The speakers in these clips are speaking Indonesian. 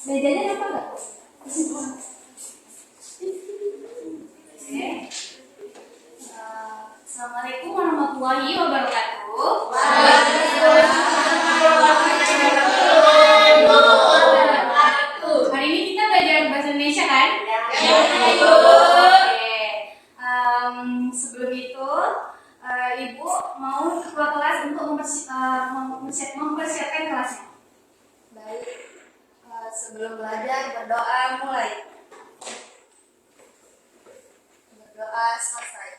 Bedanya apa enggak? Oke. Assalamualaikum warahmatullahi wabarakatuh. Hari ini kita belajar bahasa Indonesia kan? Ya. Oke. Sebelum itu, Ibu mau ketua kelas untuk mempersiapkan kelasnya. Baik, sebelum belajar berdoa mulai. Berdoa selesai.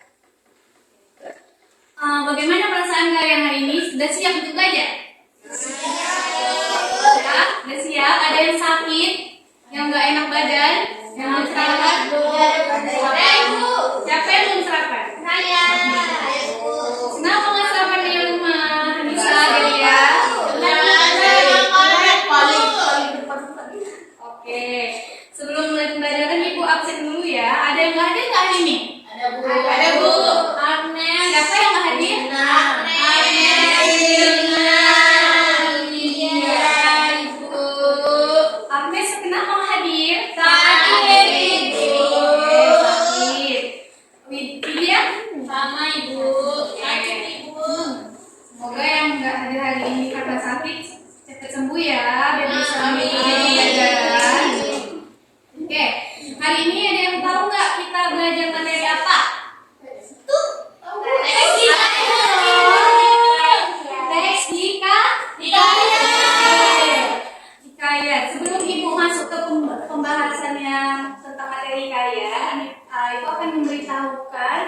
Bagaimana perasaan kalian hari ini? Sudah siap untuk belajar? Ya, sudah siap. Ada yang sakit? Yang nggak enak badan? Yang belum sarapan? Siapa yang belum sarapan? Saya. Kenapa nggak sarapan di rumah? Bisa Delia? Oke. Sebelum mulai pembelajaran, Ibu absen dulu ya. Ada yang nggak hadir nggak hari ini? Ada Bu. Ada Bu. Agnes. Siapa yang nggak hadir? Agnes kenapa nggak hadir? Sakit. Sakit. Widya? Sama Ibu. Sakit Ibu. Semoga yang nggak hadir hari ini karena sakit cepat sembuh ya, biar bisa mengikuti pembelajaran. Oke, hari ini ada yang tahu nggak kita belajar materi apa? Teks hikayat. Sebelum Ibu masuk ke pembahasan yang tentang materi hikayat, Ibu akan memberitahukan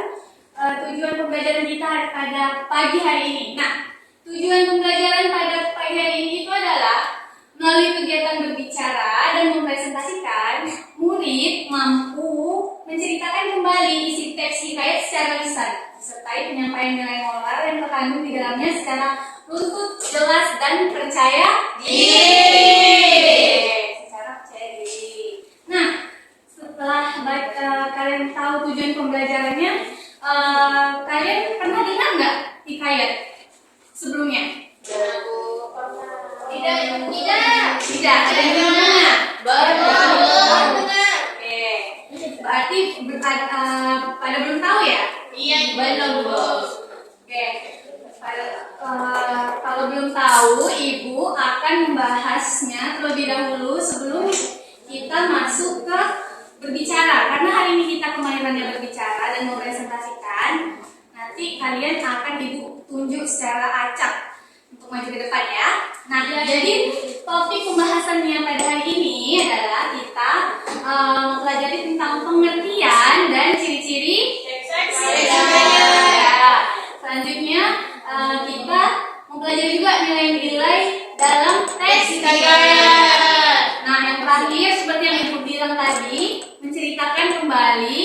tujuan pembelajaran kita pada pagi hari ini. Nah, tujuan pembelajaran pada pagi hari ini itu adalah melalui kegiatan berbicara dan mempresentasikan, murid mampu menceritakan kembali isi teks hikayat secara lisan, disertai penyampaian nilai moral yang terkandung di dalamnya secara runtut, jelas, dan percaya diri. Nah, setelah kalian tahu tujuan pembelajarannya, kalian pernah dengar nggak hikayat sebelumnya? Tidak. Ada yang dengar? Baru. Oke. Berarti pada belum tahu ya? Iya, belum. Oke. Kalau belum tahu, Ibu akan membahasnya terlebih dahulu sebelum kita masuk ke berbicara. Karena hari ini kita kemahirannya berbicara dan mempresentasikan. Nanti kalian akan Ibu tunjuk secara acak untuk maju ke depan ya. Nah, jadi topik pembahasannya pada hari ini adalah kita mempelajari tentang pengertian dan ciri-ciri teks hikayat. Selanjutnya kita mempelajari juga nilai-nilai dalam teks hikayat. Nah, yang terakhir seperti yang Ibu bilang tadi, menceritakan kembali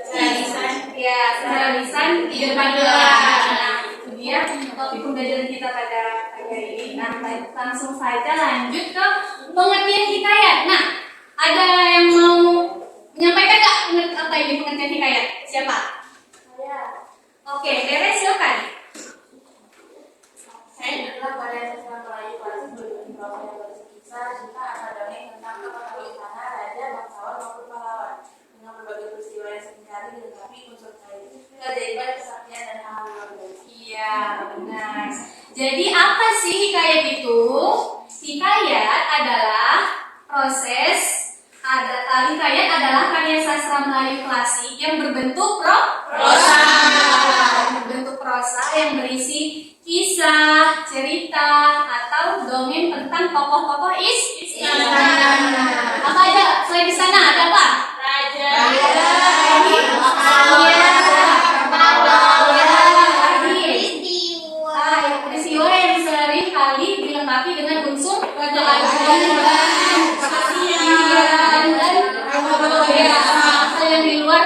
secara lisan di depan kelas. Nah, itu dia topik pembelajaran kita pada hari ini. Nah, langsung saja lanjut ke pengertian hikayat. Nah, ada yang mau menyampaikan nggak apa ini pengertian hikayat? Siapa? Saya. Oke, Dere silakan. Saya adalah pada siswa Melayu kelas berprofesi berkisah cerita atau dongeng tentang tokoh istana, raja, bangsawan maupun pahlawan dengan berbagai peristiwa yang seringkali dilengkapi unsur keajaiban, kesaktian dan hal-hal luar biasa. Iya, benar. Jadi apa sih hikayat itu? Hikayat adalah hikayat adalah karya sastra Melayu klasik yang berbentuk prosa. Berbentuk prosa yang berisi kisah, cerita, atau dongeng tentang tokoh-tokoh istana. Apa aja selain istana? Ada apa? Raja. Peristiwa yang sering kali dilengkapi dengan unsur keajaiban, kesaktian, dan hal yang di luar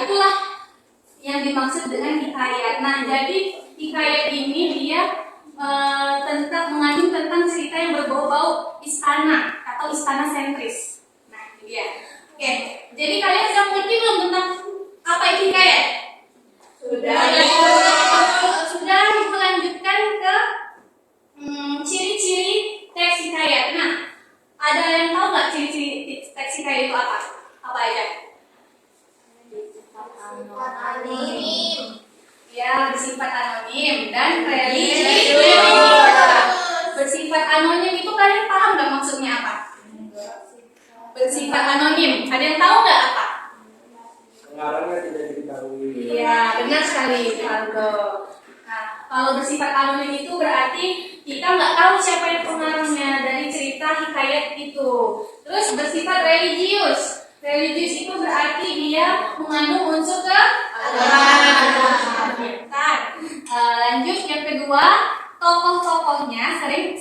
itulah yang dimaksud dengan hikayat. Nah, jadi hikayat ini dia mengandung tentang cerita yang berbau-bau istana atau istana sentris. Nah, itu dia. Oke, jadi kalian sudah mengerti belum tentang apa itu hikayat? Sudah melanjutkan ke ciri-ciri teks hikayat. Nah, teksi kaya itu apa? Apa aja? Anonim. Ya, bersifat anonim dan religius. Bersifat anonim itu kalian paham nggak maksudnya apa? Bersifat anonim, ada yang tahu nggak apa? Pengarangnya tidak diketahui. Iya, benar sekali, Aldo. Nah, kalau bersifat anonim itu berarti kita nggak tahu siapa yang pengarangnya dari cerita hikayat itu. Terus bersifat religius. Religius itu berarti dia mengandung unsur keagamaan. Lanjut yang kedua, tokoh-tokohnya sering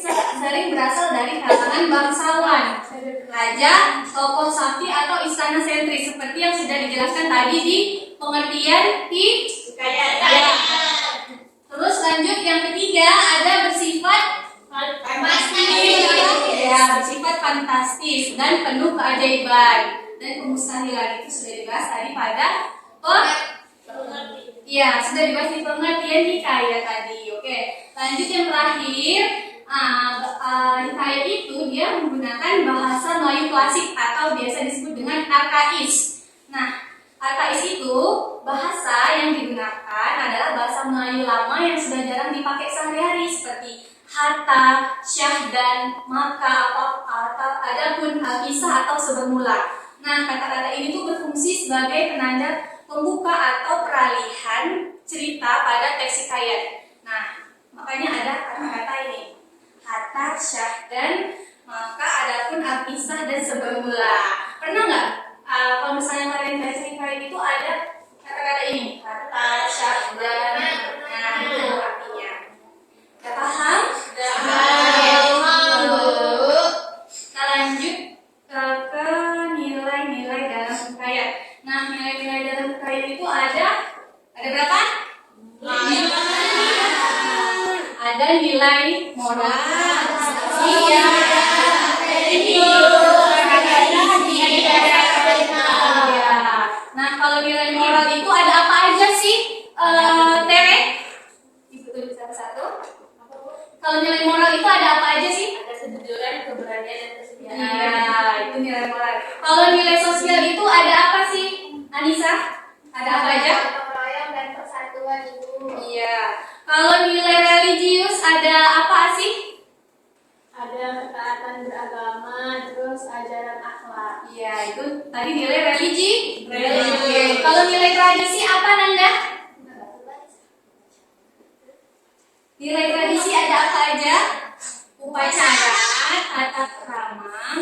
berasal dari kalangan bangsawan, raja, tokoh sakti atau istana sentris seperti yang sudah dijelaskan tadi di pengertian hikayat. Terus lanjut yang ketiga ada bersifat fantastis. Ya, bersifat fantastis dan penuh keajaiban dan kemustahilan. Itu sudah dibahas tadi pada sudah dibahas di pengertian hikayat tadi. Oke, lanjut yang terakhir. Hikayat itu dia menggunakan bahasa Melayu klasik atau biasa disebut dengan arkais. Nah, arkais itu bahasa yang digunakan adalah bahasa Melayu lama yang sudah jarang dipakai sehari-hari seperti hatta, syahdan, maka, atau adapun, kisah atau sebermula. Nah, kata-kata ini tuh berfungsi sebagai penanda pembuka atau peralihan cerita pada teks hikayat. Nah, makanya ada kata-kata ini. Hatta, syahdan, maka adapun, kisah dan sebermula. Pernah nggak kalau misalnya kalian baca hikayat itu ada kata-kata ini? Hatta, syahdan. Nah, itu artinya. Udah paham? Kita lanjut ke nilai-nilai dalam hikayat. Nah, nilai-nilai dalam hikayat itu ada berapa? 5. Ada nilai moral, Nah, kalau nilai moral itu ada apa aja sih, Tere? Ikutin satu-satu. Kalau nilai moral itu ada apa aja sih? Ada kejujuran, keberanian, dan kesetiaan. Iya, itu nilai moral. Kalau nilai sosial itu ada apa sih, Anissa? Ada apa aja? Gotong royong dan persatuan itu. Iya. Kalau nilai religius ada apa sih? Ada ketaatan beragama, terus ajaran akhlak. Iya, itu tadi nilai religi. Kalau nilai tradisi apa, Nanda? Nilai tradisi ada apa aja? Upacara, tata krama,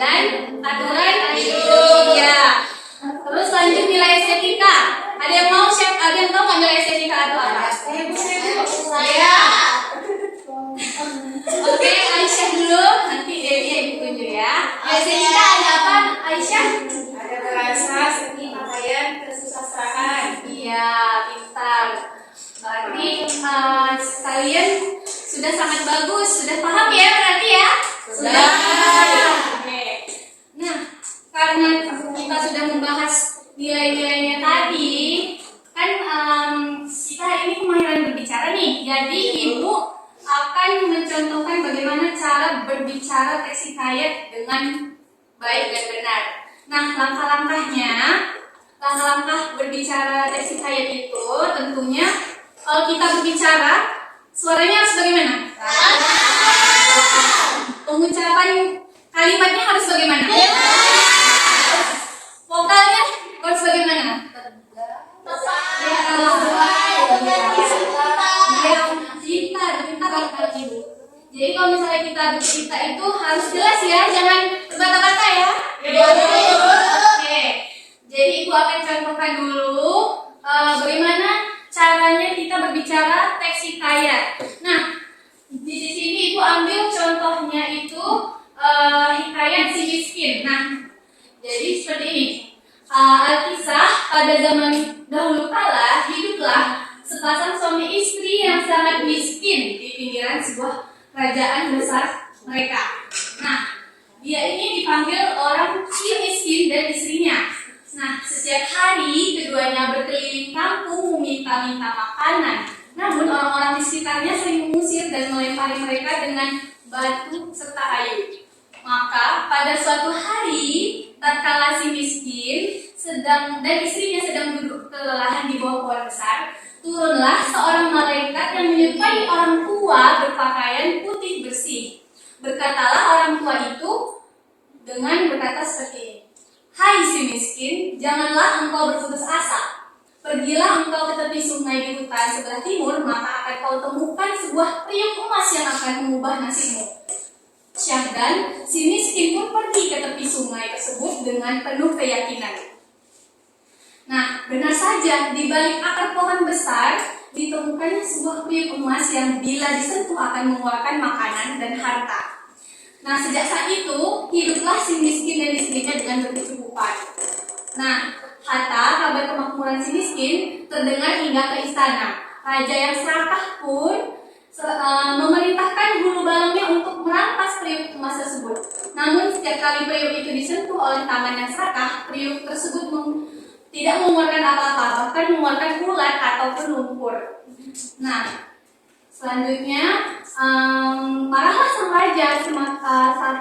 dan aturan hidup. Iya. Terus lanjut nilai estetika. Ada yang mau Ada yang tahu nggak nilai estetika itu apa? Saya. Oke, Aisyah dulu. Nanti Dewi yang ditunjuk ya. Nilai estetika ada apa, Aisyah? Ada bahasa, seni, pakaian, kesusastraan. Iya, pintar. Berarti kalian sudah sangat bagus, sudah paham ya berarti ya? Sudah. Oke. Nah, karena kita sudah membahas nilai-nilainya tadi, kan kita hari ini kemahiran berbicara nih. Jadi Ibu akan mencontohkan bagaimana cara berbicara teks hikayat dengan baik dan benar. Nah, langkah-langkah berbicara teks hikayat itu tentunya kalau kita berbicara, suaranya harus bagaimana? Pengucapan kalimatnya harus bagaimana? Vokalnya harus bagaimana? Pintar sekali Ibu. Jadi kalau misalnya kita bercerita itu harus jelas ya, jangan terbata-bata ya. Oke. Jadi Ibu akan contohkan dulu bagaimana caranya kita berbicara teks hikayat. Nah, di sini Ibu ambil contohnya itu hikayat si miskin. Nah, jadi seperti ini. Alkisah pada zaman dahulu kala hiduplah sepasang suami istri yang sangat miskin di pinggiran sebuah kerajaan besar mereka. Nah, dia ini dipanggil orang si miskin dan istrinya. Nah, setiap hari keduanya berkeliling kampung meminta-minta makanan. Namun orang-orang di sekitarnya sering mengusir dan melempari mereka dengan batu serta air. Maka pada suatu hari tatkala si miskin dan istrinya sedang duduk kelelahan di bawah pohon besar, turunlah seorang malaikat yang menyerupai orang tua berpakaian putih bersih. Berkatalah orang tua itu dengan berkata seperti ini, "Hai si miskin, janganlah engkau berputus asa. Pergilah engkau ke tepi sungai di hutan sebelah timur, maka akan kau temukan sebuah periuk emas yang akan mengubah nasibmu." Dan si miskin pun pergi ke tepi sungai tersebut dengan penuh keyakinan. Nah, benar saja, di balik akar pohon besar ditemukannya sebuah periuk emas yang bila disentuh akan mengeluarkan makanan dan harta. Nah, sejak saat itu hiduplah si miskin dan istrinya dengan berkecukupan. Nah, hatta kabar kemakmuran si miskin terdengar hingga ke istana. Raja yang serakah pun memerintahkan bulu balangnya untuk merampas periuk emas tersebut. Namun setiap kali periuk itu disentuh oleh tangan yang serakah, periuk tersebut tidak mengeluarkan apa-apa, bahkan mengeluarkan ulat ataupun lumpur. Nah, selanjutnya marahlah sang raja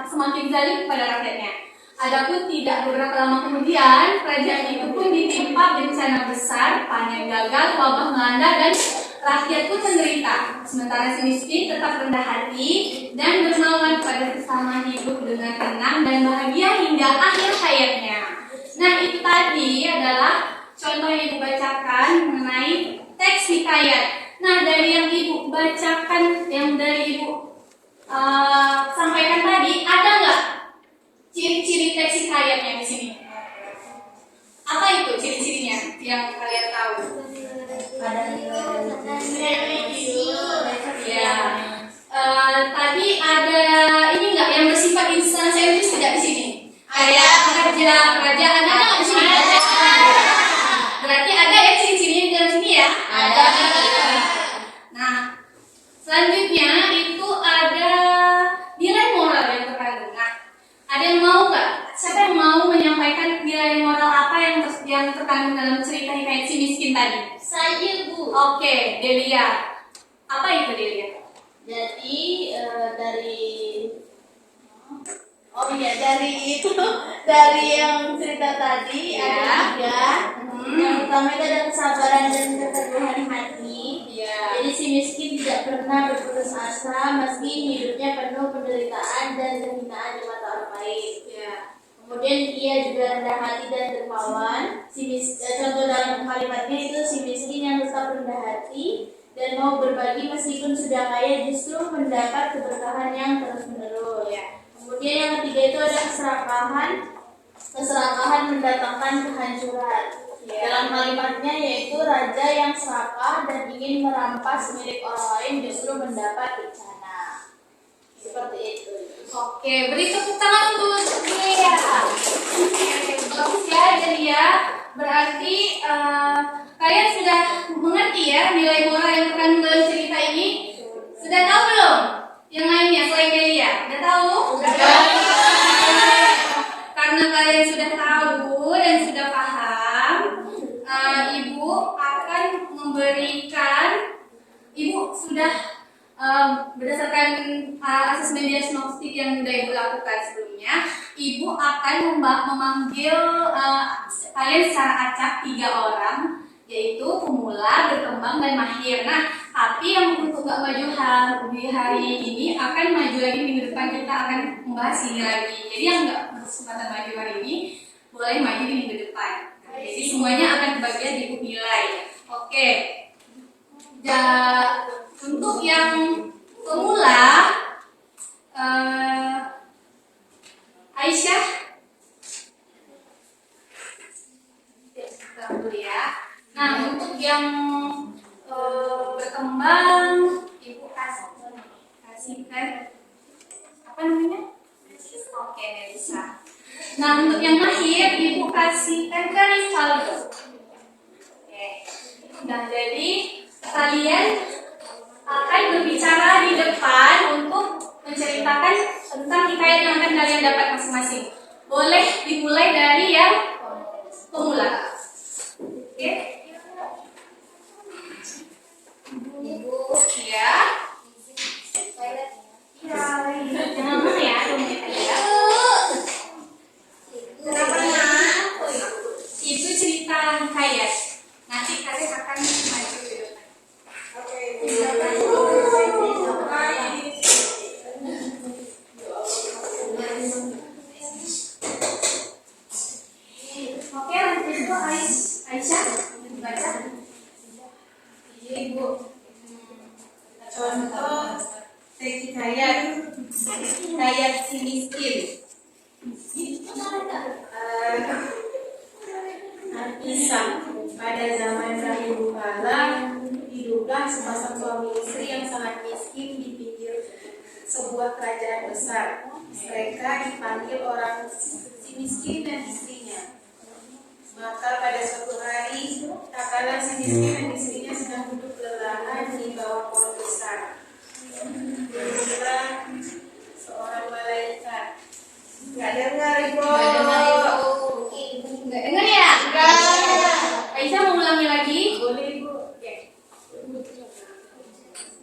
semakin zalim kepada rakyatnya. Adapun tidak beberapa lama kemudian, kerajaan itu pun ditimpa bencana besar, panen gagal, wabah melanda, dan rakyat pun menderita. Sementara si miskin tetap rendah hati dan dermawan pada sesama, hidup dengan tenang dan bahagia hingga akhir hayatnya. Nah, itu tadi adalah contoh yang ibu bacakan mengenai teks hikayat. Nah, dari yang ibu bacakan, yang dari ibu sampaikan tadi, ada nggak ciri-ciri teks hikayatnya di sini? Apa itu ciri-cirinya yang kalian tahu? Ada nilai Ya. Tadi ada ini nggak yang bersifat instan service tidak di sini? Ada kerja ada nggak di sini? Berarti ada ya ciri-cirinya di dalam sini ya? Ada. Nah, selanjutnya itu ada nilai moral yang terkandung. Nah, ada yang mau nggak? Siapa yang mau menyampaikan nilai moral apa yang terkandung dalam cerita hikayat si miskin tadi? Saya, Bu. Oke, Delia. Apa itu Delia? Jadi dari yang cerita tadi Ya. ada 3. Yang pertama itu ada kesabaran dan keteguhan hati. Ya. Jadi si miskin tidak pernah berputus asa meski hidupnya penuh penderitaan dan kehinaan di mata orang lain. Ya. Kemudian ia juga rendah hati dan dermawan. Contoh dalam kalimatnya itu si miskin yang tetap rendah hati dan mau berbagi meskipun sudah kaya justru mendapat keberkahan yang terus-menerus. Ya. Kemudian yang ketiga itu ada keserakahan mendatangkan kehancuran. Ya. Dalam kalimatnya yaitu raja yang serakah dan ingin merampas milik orang lain justru mendapat bencana. Seperti itu. Oke, beri tepuk tangan untuk Delia. Bagus ya Delia. Berarti kalian sudah mengerti ya nilai moral yang terkandung dalam cerita ini? Sudah tahu belum? Yang lainnya selain Delia, sudah tahu? Sudah. Karena kalian sudah tahu dan sudah paham, Ibu akan memberikan, Ibu sudah berdasarkan asesmen diagnostik yang sudah Ibu lakukan sebelumnya, Ibu akan memanggil kalian secara acak 3 orang, yaitu pemula, berkembang, dan mahir. Nah, tapi yang untuk gak maju di hari ini akan maju lagi minggu depan, kita akan membahas ini lagi. Jadi yang gak berkesempatan maju hari ini boleh maju di minggu depan. Jadi semuanya akan kebagian di nilai. Oke. Untuk yang pemula, Aisyah, dulu ya. Nah, untuk yang berkembang, Ibu kasihkan apa namanya? Oke, Melisa. Nah, untuk yang mahir, Ibu kasihkan ke Rivaldo. Oke. Nah, jadi kalian akan berbicara di depan untuk menceritakan tentang hikayat yang akan kalian dapat masing-masing. Boleh dimulai dari yang pemula. Oke. Ibu, ya. Jangan lama ya, 2 menit aja. Kenapa Contoh teks hikayat si miskin. Kisah pada zaman dahulu kala hiduplah sepasang suami istri yang sangat miskin di pinggir sebuah kerajaan besar. Mereka dipanggil orang si miskin dan istrinya. Maka pada suatu hari, tak kala si miskin dan istrinya sedang duduk kelelahan di bawah pohon besar. Turunlah seorang malaikat. Gak dengar ibu. Nggak dengar ya? Aisyah mau ulangi lagi? Boleh ibu.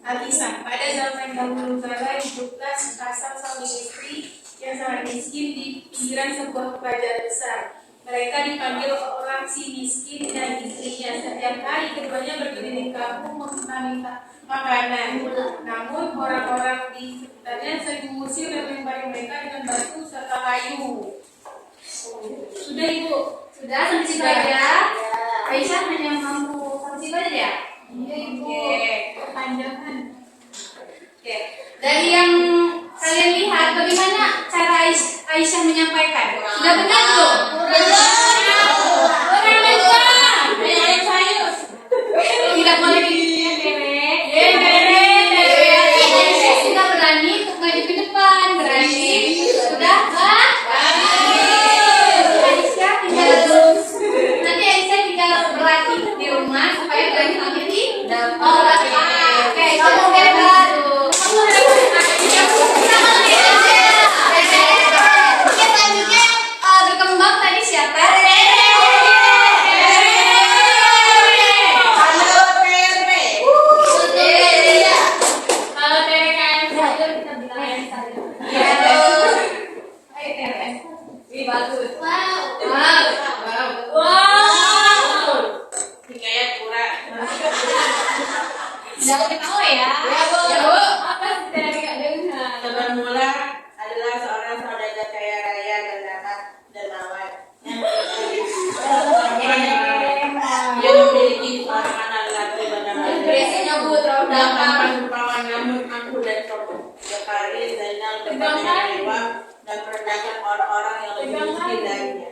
Alkisah pada zaman dahulu kala hiduplah sepasang suami istri yang sangat miskin di pinggiran sebuah kerajaan besar. Mereka dipanggil orang si miskin dan istrinya. Setiap hari keduanya berkeliling kampung meminta makanan. Namun orang-orang di sekitarnya sering mengusir dan melempari mereka dengan batu serta kayu. Sudah ibu. Sudah sampai situ aja. Aisyah hanya mampu sampai situ aja ya? Iya ibu. Kepanjangan. Oke. Dari yang kalian lihat, bagaimana cara Aisyah menyampaikan? Sudah benar belum? Kurang lancar. Tidak boleh dibikin derek. Aisyah sudah berani untuk maju ke depan. Berani? Sudah? Aisyah tinggal nanti Aisyah tinggal berlatih di rumah supaya berani tampil di dapur. Oke, kamu hebat. Selanjutnya berkembang tadi siapa? Kalau Tere kan saja kita bilang yang saja. Ayo Tere. Wih bagus. Wow. Hikayat pura. Jangan ketawa ya. Ya bu. Apa sih Tere nggak dengar? Teman mula adalah seorang saudagar kaya raya bernama Dermawan yang memiliki seorang anak laki bernama Biasanya bu terlalu dan dalam. rupawan namun angkuh dan sombong. Sekali Zainal bertanya dewa dan merendahkan orang-orang yang lebih miskin darinya.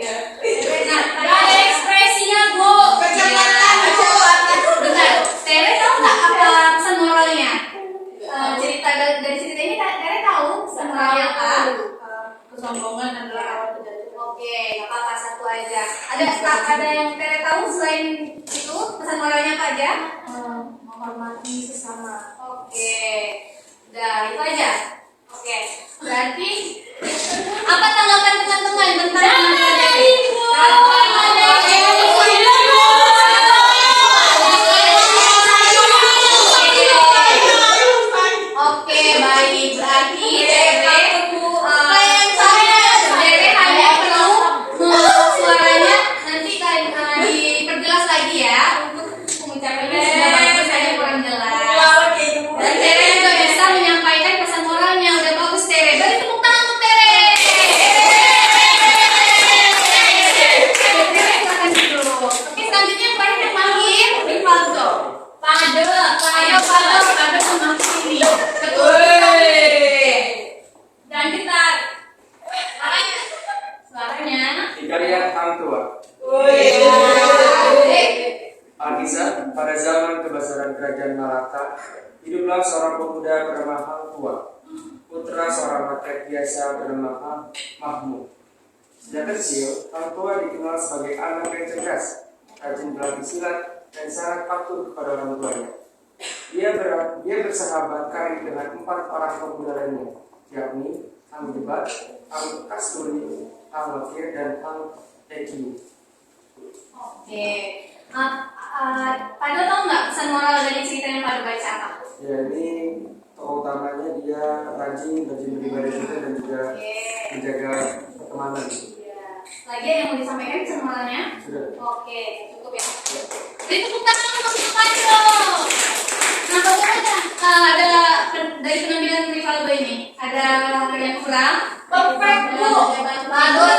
Nah, ada ekspresinya bu. Kecepatan. Benar. Tere tahu nggak apa pesan moralnya? Cerita dari cerita ini Tere tahu pesan moralnya apa? Kesombongan adalah awal kejatuhan. Oke, nggak apa-apa satu aja. Ada yang Tere tahu selain itu pesan moralnya apa aja? Menghormati sesama. Oke, udah itu aja. Oke, berarti apa tanggapan teman-teman tentang Oke, baik. Berarti Tere hanya perlu suaranya nanti diperjelas lagi ya untuk pengucapannya sudah bagus hanya kurang jelas. Dan Tere juga bisa menyampaikan pesan moralnya. Udah bagus Tere. Beri tepuk tangan untuk Tere. Tere silakan dulu. Oke, selanjutnya yang paling panggil Rivaldo. Pade, ayo Pade sama sini. Dan gitar. Suaranya. Hikayat Hang Tua. Alkisah, pada zaman kebesaran kerajaan Malaka, hiduplah seorang pemuda bernama Hang Tua, putra seorang rakyat biasa bernama Mahmud. Sejak kecil, Hang Tua dikenal sebagai anak yang cerdas, rajin berlatih silat, dan sangat patuh kepada orang tuanya. Dia bersahabat karib dengan 4 orang pemuda lainnya, yakni Hang Jebat, Hang Kasturi, Hang Wakir, dan Hang Teki. Oke. Pada tahu nggak pesan moral dari cerita yang pada baca apa? Ya, ini tokoh utamanya dia rajin beribadah juga dan juga menjaga pertemanan. Iya. Lagi ada yang mau disampaikan pesan moralnya? Sudah. Oke, cukup ya. Jadi tepuk tangan untuk Panco. Nah, bagaimana ada dari penampilan Rivaldo ini? Ada yang kurang? Perfect bu. Bagus.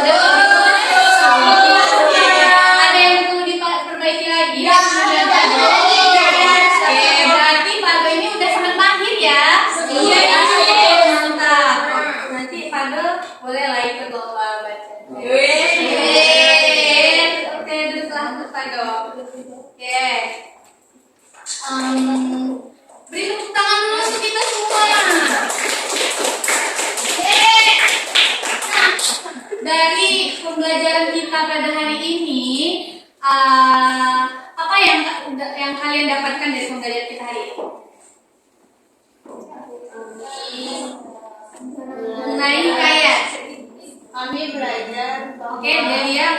Ada yang perlu diperbaiki lagi? Ya. Oke, berarti Valdo ini dari pembelajaran kita pada hari ini, apa yang kalian dapatkan dari pembelajaran kita hari ini? Mengenai hikayat. Kami belajar bahwa Oke, Delia.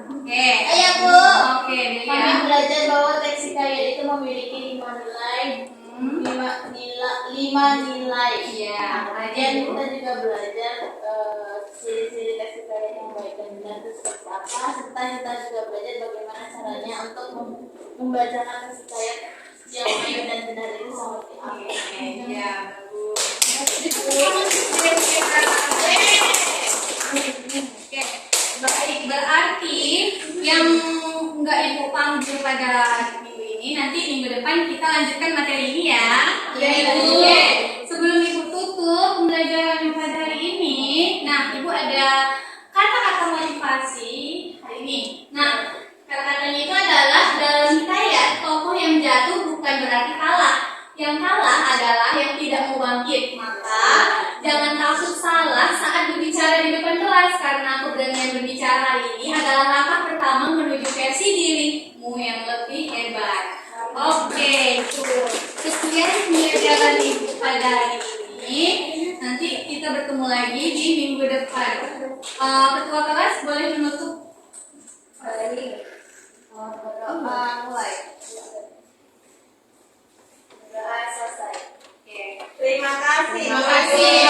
Oke. Ayo Bu. Oke, Kami Delia. belajar bahwa teks hikayat itu memiliki 5 nilai. 5 nilai. Iya. Kemudian kita juga belajar ciri-ciri teks hikayat yang baik dan benar itu seperti apa, serta kita juga belajar bagaimana caranya untuk membacakan teks hikayat yang baik dan benar itu seperti apa. Iya, bagus. Oke, baik, berarti yang nggak Ibu panggil pada minggu ini, nanti minggu depan kita lanjutkan materi ini ya. Iya, Ibu. iya. Sebelum Ibu tutup pembelajaran pada hari ini, nah Ibu ada kata-kata motivasi hari ini. Nah, kata-katanya itu adalah dalam hikayat tokoh yang jatuh bukan berarti kalah. Yang kalah adalah yang tidak mau bangkit. Maka jangan takut salah saat berbicara di depan kelas, karena keberanian berbicara hari ini adalah langkah pertama menuju versi dirimu yang lebih hebat. Oke, sekian pembelajaran Ibu pada hari ini. Nanti kita bertemu lagi di minggu depan. Ketua kelas boleh menutup. Mulai. Selesai. Oke. Terima kasih. Terima kasih.